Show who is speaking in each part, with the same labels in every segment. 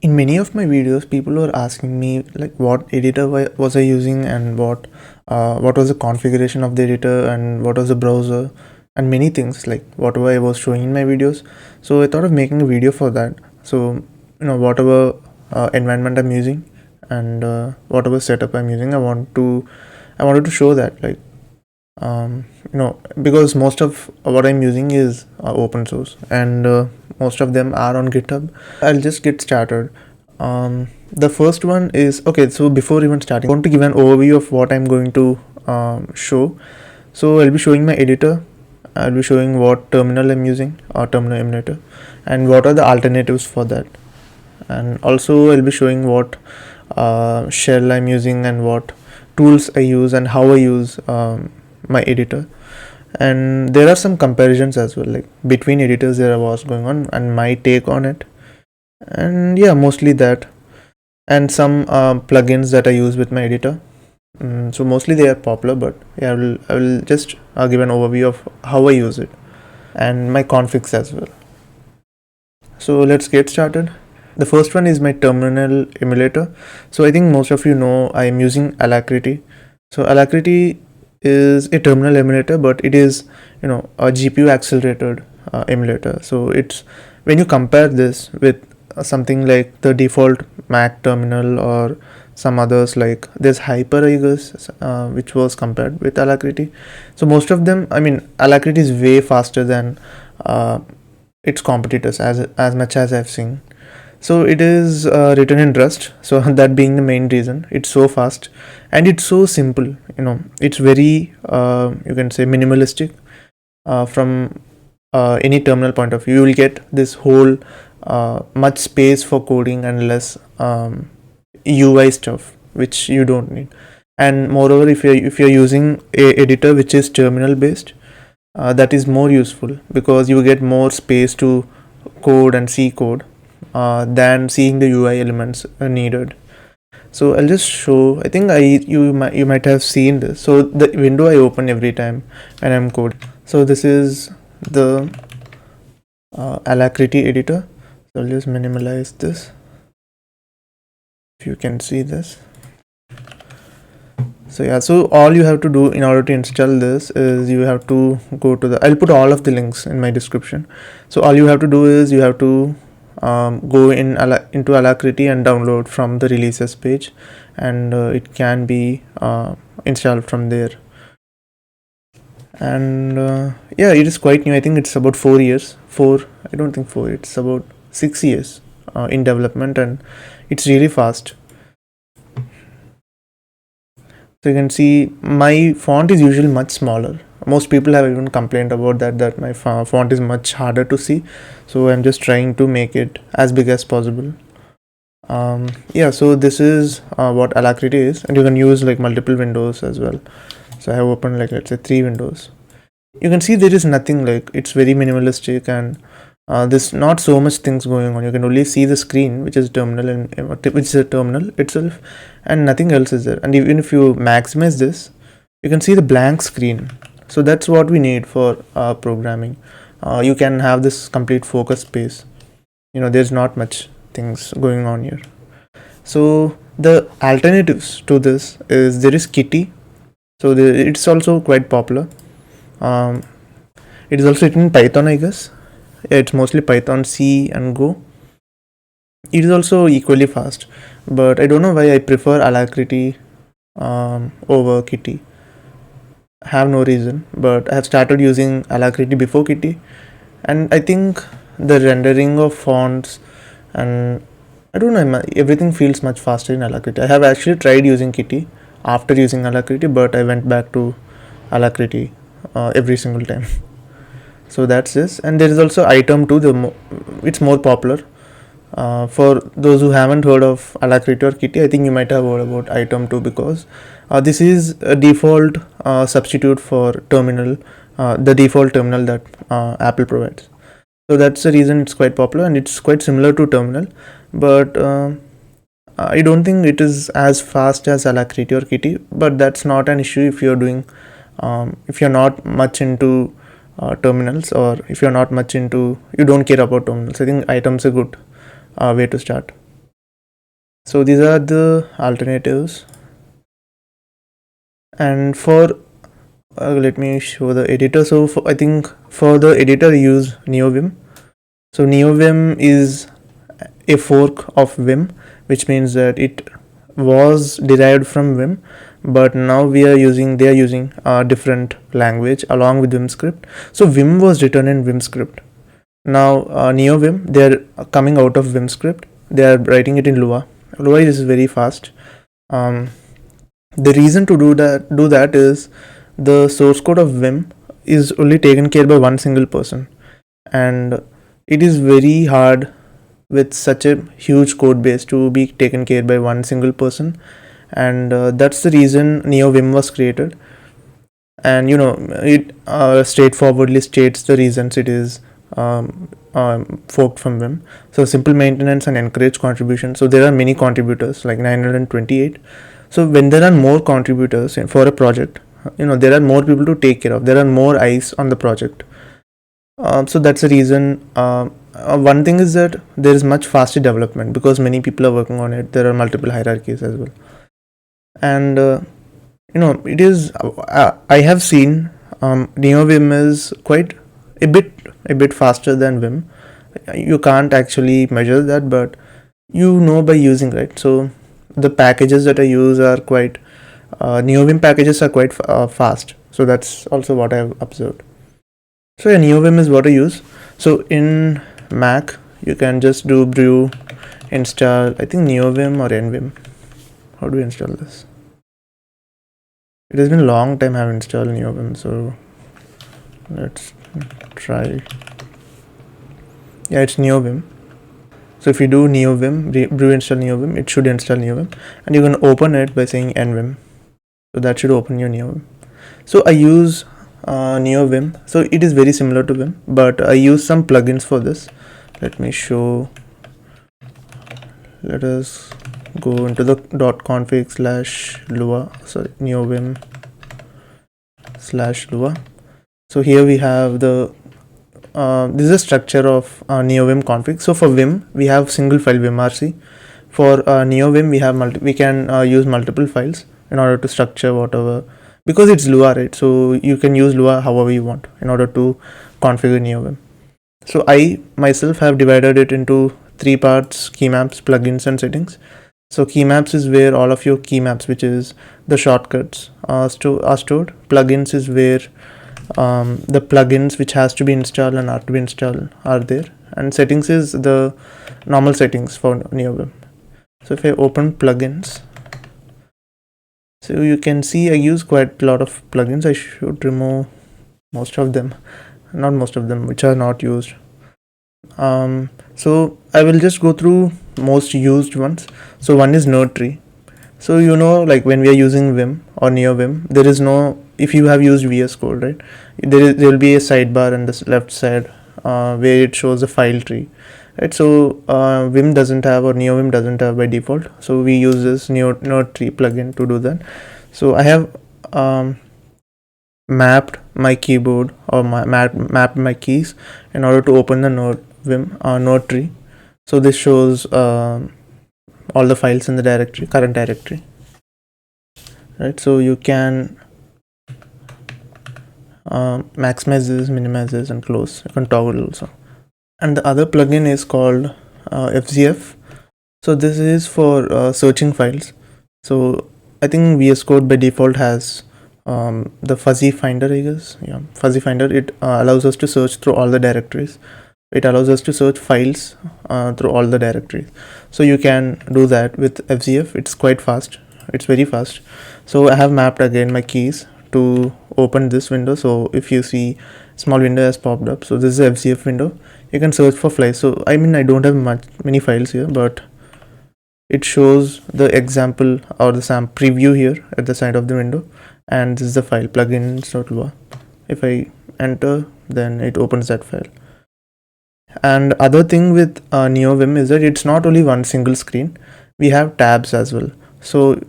Speaker 1: In many of my videos, people were asking me like what editor was I using, and what was the configuration of the editor, and what was the browser, and many things like whatever I was showing in my videos. So I thought of making a video for that. So whatever environment I'm using, and whatever setup I'm using, I wanted to show that, like, because most of what I'm using is open source, and most of them are on GitHub. I'll just get started. The first one is, okay, so before even starting, I want to give an overview of what I'm going to show. So I'll be showing my editor, I'll be showing what terminal I'm using, or terminal emulator, and what are the alternatives for that. And also I'll be showing what shell I'm using, and what tools I use, and how I use my editor. And there are some comparisons as well, like between editors there was going on, and my take on it. And yeah, mostly that, and some plugins that I use with my editor. So mostly they are popular, but yeah, I will just give an overview of how I use it, and my configs as well. So let's get started. The first one is my terminal emulator. So I think most of you know I am using Alacrity. So Alacrity is a terminal emulator, but it is a GPU accelerated emulator. So it's, when you compare this with something like the default Mac terminal, or some others, like there's Hyper, I guess, which was compared with Alacrity. So most of them, I mean, Alacrity is way faster than its competitors, as much as I've seen. So it is written in Rust, so that being the main reason. It's so fast, and it's so simple. It's very you can say minimalistic. From any terminal point of view, you will get this whole much space for coding, and less UI stuff which you don't need. And moreover, if you're using a editor which is terminal based, that is more useful, because you get more space to code and see code than seeing the UI elements needed. So I'll just show. I think you might have seen this. So the window I open every time when I'm coding. So this is the Alacrity editor. So I'll just minimize this, if you can see this. So yeah, so all you have to do in order to install this is you have to go to I'll put all of the links in my description. So all you have to do is you have to go into Alacrity and download from the releases page, and it can be installed from there. And yeah, it is quite new. I think it's about 4 years. I don't think 4. It's about 6 years in development, and it's really fast. So you can see my font is usually much smaller. Most people have even complained about that my font is much harder to see. So I'm just trying to make it as big as possible. Yeah, so this is what Alacrity is, and you can use like multiple windows as well. So I have opened, like, let's say 3 windows. You can see there is nothing, like, it's very minimalistic, and there's not so much things going on. You can only see the screen, which is terminal, and which is a terminal itself, and nothing else is there. And even if you maximize this, you can see the blank screen. So that's what we need for programming. You can have this complete focus space. There's not much things going on here. So the alternatives to this is, there is Kitty. So it's also quite popular. It is also written in Python, I guess. It's mostly Python, C, and Go. It is also equally fast, but I don't know why I prefer Alacrity over Kitty. I have no reason, but I have started using Alacrity before Kitty, and I think the rendering of fonts, and I don't know, everything feels much faster in Alacrity. I have actually tried using Kitty after using Alacrity, but I went back to Alacrity every single time. So that's this. And there is also Item 2. It's more popular. For those who haven't heard of Alacrity or Kitty, I think you might have heard about Item 2, because this is a default substitute for terminal, the default terminal that Apple provides. So that's the reason it's quite popular, and it's quite similar to terminal, but I don't think it is as fast as Alacrity or Kitty. But that's not an issue if you're doing if you're not much into terminals, or if you're not much into, you don't care about terminals. I think Item's a good way to start. So these are the alternatives. And for let me show the editor. So I think for the editor I use NeoVim. So NeoVim is a fork of Vim, which means that it was derived from Vim, but now they are using a different language along with Vim script. So Vim was written in Vim script. Now NeoVim, they are coming out of Vim script. They are writing it in Lua. Lua is very fast. The reason to do that is the source code of Vim is only taken care by one single person, and it is very hard with such a huge code base to be taken care by one single person, and that's the reason NeoVim was created. And it straightforwardly states the reasons it is forked from Vim. So simple maintenance and encourage contribution. So there are many contributors, like 928. So when there are more contributors for a project, there are more people to take care of. There are more eyes on the project. So that's the reason. One thing is that there is much faster development because many people are working on it. There are multiple hierarchies as well, and it is. I have seen NeoVim is quite a bit faster than Vim. You can't actually measure that, but by using, right? So the packages that I use are quite NeoVim packages are quite fast. So that's also what I have observed. So yeah, NeoVim is what I use. So in Mac, you can just do brew install, I think NeoVim or NVim. How do we install this? It has been a long time I have installed NeoVim, so let's try. Yeah, it's NeoVim. So if you do NeoVim, brew install NeoVim, it should install NeoVim, and you can open it by saying NVim. So that should open your NeoVim. So I use NeoVim. So it is very similar to Vim, but I use some plugins for this. Let me show. Let us go into the .config/lua. Sorry, NeoVim /lua. So here we have the this is a structure of NeoVim config. So for Vim, we have single file vimrc. For NeoVim, we can use multiple files in order to structure whatever, because it's Lua, right? So you can use Lua however you want in order to configure NeoVim. So I myself have divided it into 3 parts: keymaps, plugins, and settings. So keymaps is where all of your keymaps, which is the shortcuts, are stored. Plugins is where the plugins which has to be installed and are to be installed are there. And settings is the normal settings for NeoVim. So if I open plugins, so you can see I use quite a lot of plugins. I should remove most of them, not most of them, which are not used. So I will just go through most used ones. So one is node tree. So like when we are using Vim or NeoVim, there is no, if you have used VS Code, right, there will be a sidebar on the left side where it shows a file tree, right? So Vim doesn't have, or NeoVim doesn't have by default. So we use this node tree plugin to do that. So I have mapped my keyboard, or mapped my keys in order to open the node tree. So this shows all the files in the directory, current directory, right? So you can maximize this, minimize this, and close. You can toggle also. And the other plugin is called FZF. So this is for searching files. So I think VS Code by default has the fuzzy finder, I guess. Yeah, fuzzy finder. It allows us to search through all the directories. It allows us to search files through all the directories. So you can do that with FZF. It's quite fast. It's very fast. So I have mapped again my keys to open this window. So if you see, small window has popped up. So this is FZF window. You can search for files. So I don't have many files here, but it shows the example or the preview here at the side of the window, and this is the file plugins.lua. If I enter, then it opens that file. And other thing with NeoVim is that it's not only one single screen. We have tabs as well. So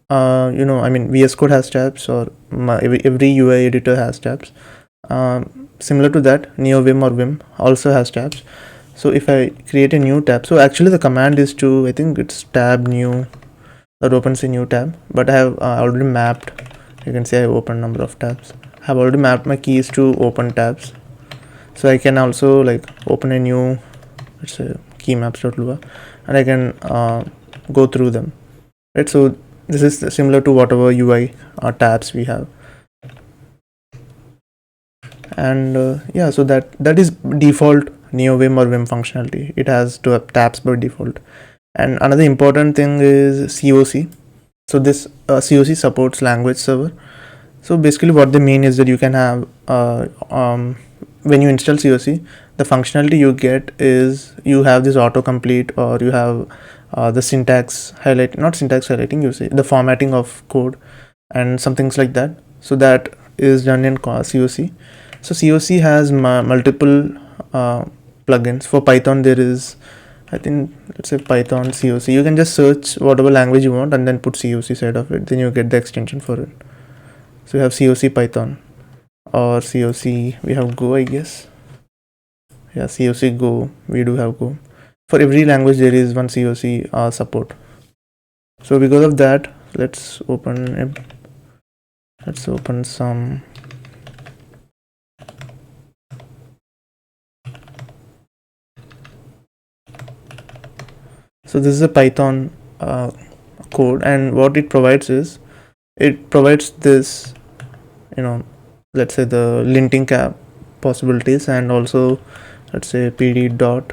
Speaker 1: VS Code has tabs, or every UI editor has tabs. Similar to that, NeoVim or Vim also has tabs. So if I create a new tab, so actually the command is to, I think it's tab new, that opens a new tab, but I have already mapped, you can see I open number of tabs. I have already mapped my keys to open tabs. So I can also like open a new, let's say key maps.lua, and I can go through them, right? So this is similar to whatever UI tabs we have. And yeah, so that is default NeoVim or Vim functionality. It has to have tabs by default. And another important thing is COC. So this COC supports language server. So basically what they mean is that you can have when you install COC, the functionality you get is you have this autocomplete, or you have the syntax highlight, not syntax highlighting, you say the formatting of code and some things like that. So that is done in COC. So COC has multiple plugins. For Python there is, I think, let's say Python COC. You can just search whatever language you want and then put COC side of it, then you get the extension for it. So we have COC Python, or COC, we have Go, I guess. Yeah, COC Go, we do have Go. For every language there is one COC support. So because of that, let's open some. So this is a Python code, and what it provides is, it provides this, let's say the linting cap possibilities, and also let's say pd dot,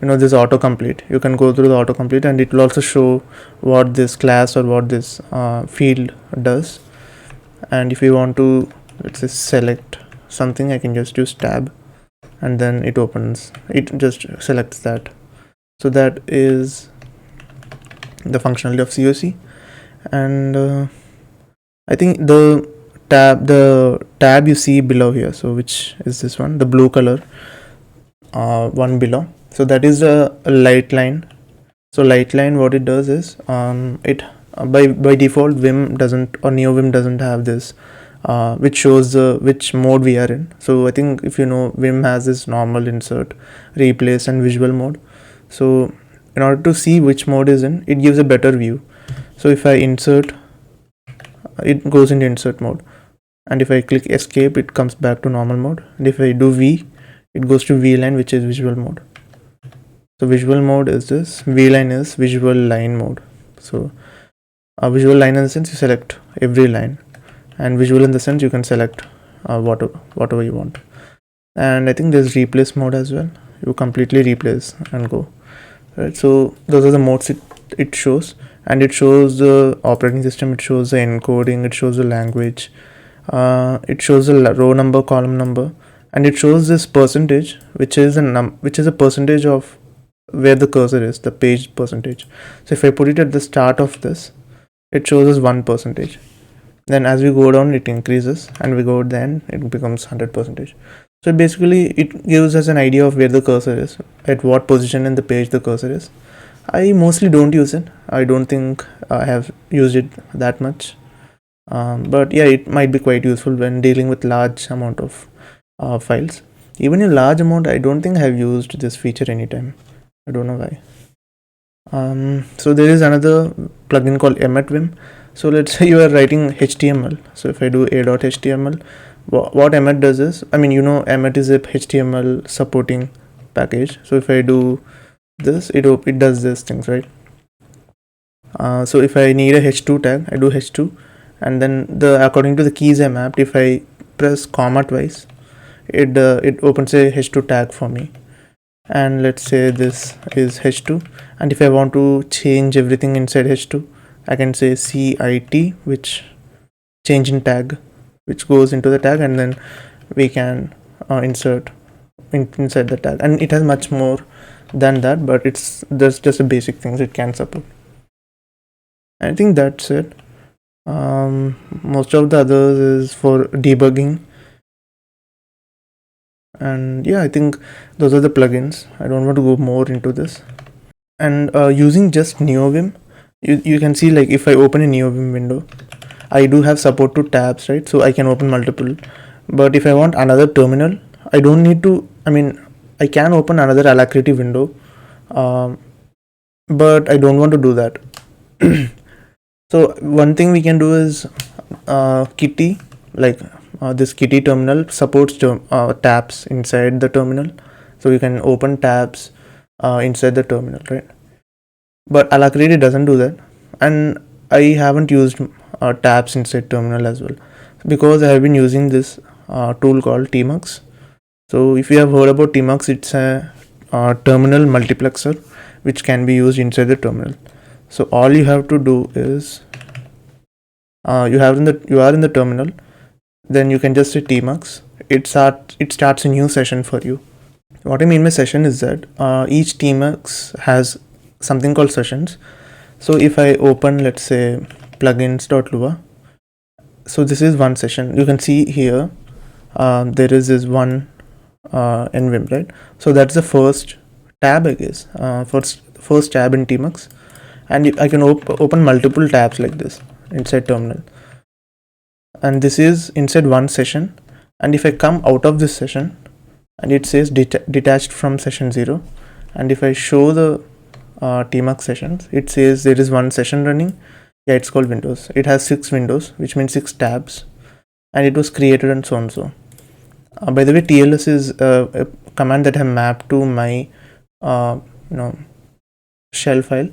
Speaker 1: this autocomplete. You can go through the autocomplete, and it will also show what this class or what this field does. And if you want to, let's say, select something, I can just use tab, and then it just selects that. So that is the functionality of COC. And I think the tab you see below here, so which is this one, the blue color one below, so that is a light line. So light line, what it does is, it by default Vim doesn't, or NeoVim doesn't have this which shows which mode we are in. So I think if you know, Vim has this normal, insert, replace and visual mode. So in order to see which mode is in, it gives a better view. So if I insert, it goes into insert mode, and if I click escape, it comes back to normal mode. And if I do V, it goes to VLine, which is visual mode. So visual mode is this, VLine is visual line mode. So a visual line in the sense you select every line, and visual in the sense you can select whatever you want. And I think there's replace mode as well. You completely replace and go, right? So those are the modes it shows, and it shows the operating system, it shows the encoding, it shows the language, it shows the row number, column number, and it shows this percentage, which is a percentage of where the cursor is, the page percentage. So if I put it at the start of this, it shows us 1%. Then as we go down, it increases, and we go then it becomes 100%. So basically it gives us an idea of where the cursor is, at what position in the page the cursor is. I mostly don't use it. I don't think I have used it that much, but yeah, it might be quite useful when dealing with large amount of files. Even in large amount, I don't think I have used this feature anytime. I don't know why. So there is another plugin called emmet.vim. So let's say you are writing HTML. So if I do a.html, what emmet does is, emmet is a HTML supporting package. So if I do this, it does these things, right? So if I need a h2 tag, I do h2, and then according to the keys I mapped, if I press comma twice, it opens a h2 tag for me. And let's say this is h2, and if I want to change everything inside h2, I can say CIT, which change in tag, which goes into the tag, and then we can insert inside the tag. And it has much more than that, but there's just a basic things it can support. I think that's it. Most of the others is for debugging, and yeah, I think those are the plugins. I don't want to go more into this. And using just NeoVim, you can see, like, if I open a NeoVim window, I do have support to tabs, right? So I can open multiple, but if I want another terminal, I don't need to, I can open another Alacrity window, but I don't want to do that. So one thing we can do is Kitty, like this Kitty terminal supports tabs inside the terminal, so you can open tabs inside the terminal, right? But Alacrity doesn't do that, and I haven't used tabs inside terminal as well, because I have been using this tool called Tmux. So if you have heard about Tmux, it's a terminal multiplexer which can be used inside the terminal. So all you have to do is you are in the terminal, then you can just say tmux. It starts a new session for you. What I mean by session is that each tmux has something called sessions. So if I open, let's say, plugins.lua, so this is one session. You can see here there is this one nvim, right? So that's the first tab, I guess, first tab in tmux, and I can open multiple tabs like this inside terminal, and this is inside one session. And if I come out of this session, and it says detached from session 0, and if I show the tmux sessions, it says there is one session running. Yeah, it's called windows. It has 6 windows, which means 6 tabs, and it was created and so on. So by the way, tls is a command that I have mapped to my shell file.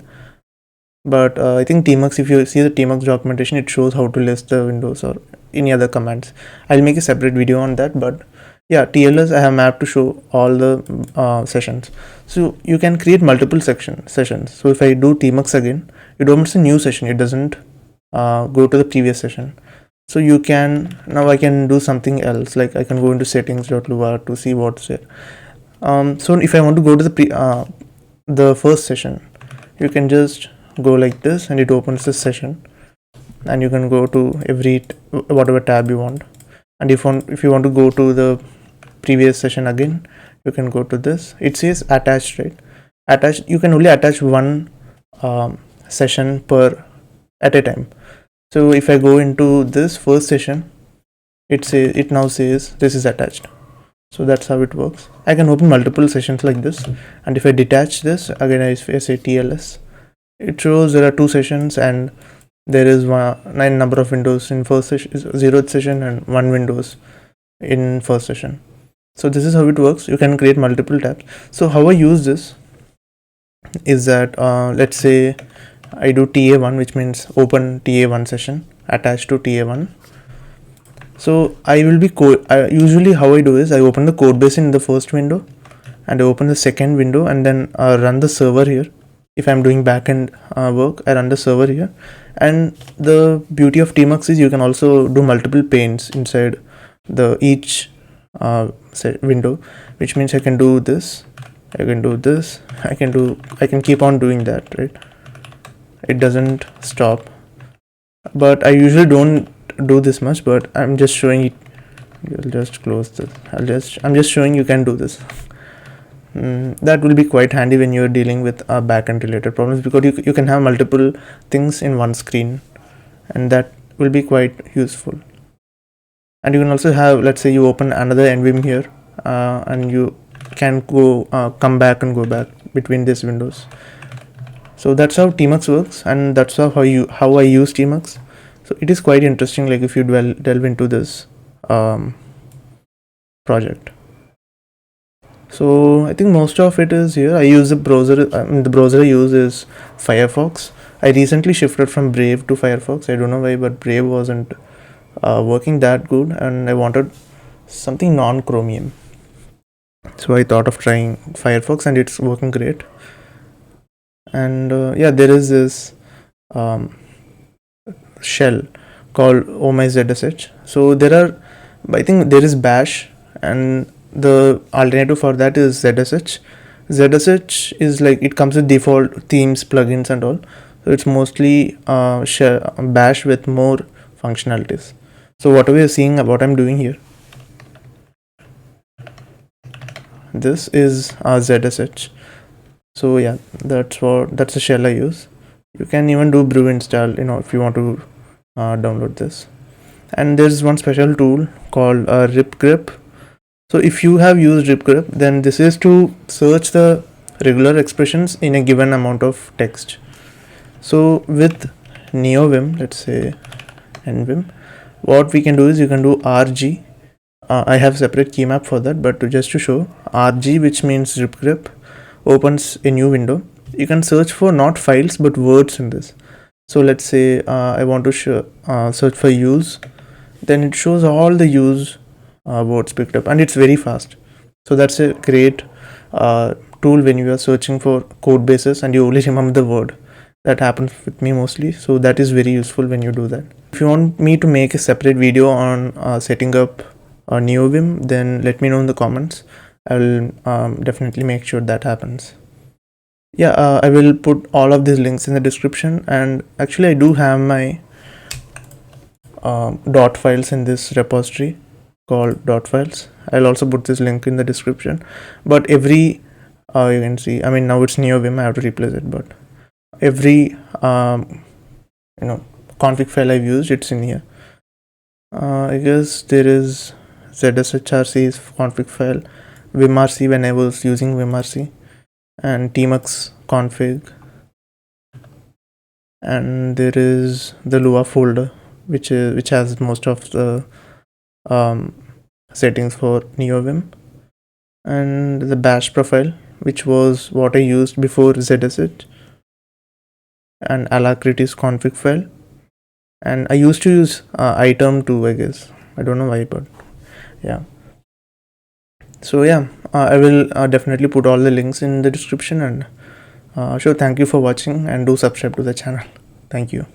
Speaker 1: But I think tmux, if you see the tmux documentation, it shows how to list the windows or any other commands. I'll make a separate video on that, but yeah, tls I have mapped to show all the sessions. So you can create multiple sessions. So if I do tmux again, it opens a new session. It doesn't go to the previous session. So you can, now I can do something else, like I can go into settings.lua to see what's there. So if I want to go to the first session, you can just go like this, and it opens this session, and you can go to whatever tab you want. And if you want to go to the previous session again, you can go to this. It says attached, right? Attached, you can only attach one session at a time. So if I go into this first session, it now says this is attached. So that's how it works. I can open multiple sessions like this, and if I detach this again, I say tls, it shows there are 2 sessions, and there is 9 number of windows in first session, 0th session, and 1 windows in first session. So this is how it works. You can create multiple tabs. So how I use this is that let's say I do ta1, which means open ta1 session attached to ta1. So I will be usually how I do is I open the code base in the first window, and I open the second window, and then run the server here. If I'm doing backend work, I run the server here. And the beauty of tmux is you can also do multiple panes inside each window, which means I can do this, I can do this, I can keep on doing that, right? It doesn't stop. But I usually don't do this much, but I'm just showing it. You'll just close this. I'm just showing you can do this. That will be quite handy when you're dealing with backend related problems, because you can have multiple things in one screen, and that will be quite useful. And you can also have, let's say you open another nvim here, and you can come back and go back between these windows. So that's how tmux works, and that's how I use tmux. So it is quite interesting, like if you delve into this project. So I think most of it is here. I use the browser. The browser I use is Firefox. I recently shifted from Brave to Firefox. I don't know why, but Brave wasn't working that good, and I wanted something non-Chromium. So I thought of trying Firefox, and it's working great. And yeah, there is this shell called omyzsh. So I think there is bash, and the alternative for that is zsh. Zsh is like, it comes with default themes, plugins, and all. So it's mostly bash with more functionalities. So what we are seeing, what I'm doing here, this is zsh. So yeah, that's the shell I use. You can even do brew install, if you want to download this. And there's one special tool called ripgrep. So if you have used ripgrep, then this is to search the regular expressions in a given amount of text. So with NeoVim, let's say NVim, what we can do is you can do RG. I have separate key map for that, but just to show, RG, which means ripgrep, opens a new window. You can search for not files but words in this. So let's say I want to search for use, then it shows all the use words picked up, and it's very fast. So that's a great tool when you are searching for code bases and you only remember the word. That happens with me mostly, so that is very useful when you do that. If you want me to make a separate video on setting up NeoVim, then let me know in the comments. I will definitely make sure that happens. Yeah, I will put all of these links in the description, and actually I do have my dot files in this repository called dot files. I'll also put this link in the description, but every you can see, I mean, now it's NeoVim, I have to replace it, but every config file I've used, it's in here. I guess there is ZSHRC's config file, vimrc when I was using vimrc, and tmux config, and there is the Lua folder which has most of the settings for NeoVim, and the bash profile, which was what I used before ZSH, and alacrity's config file, and I used to use item too, I guess. I don't know why, but yeah. So yeah, I will definitely put all the links in the description, and sure, thank you for watching, and do subscribe to the channel. Thank you.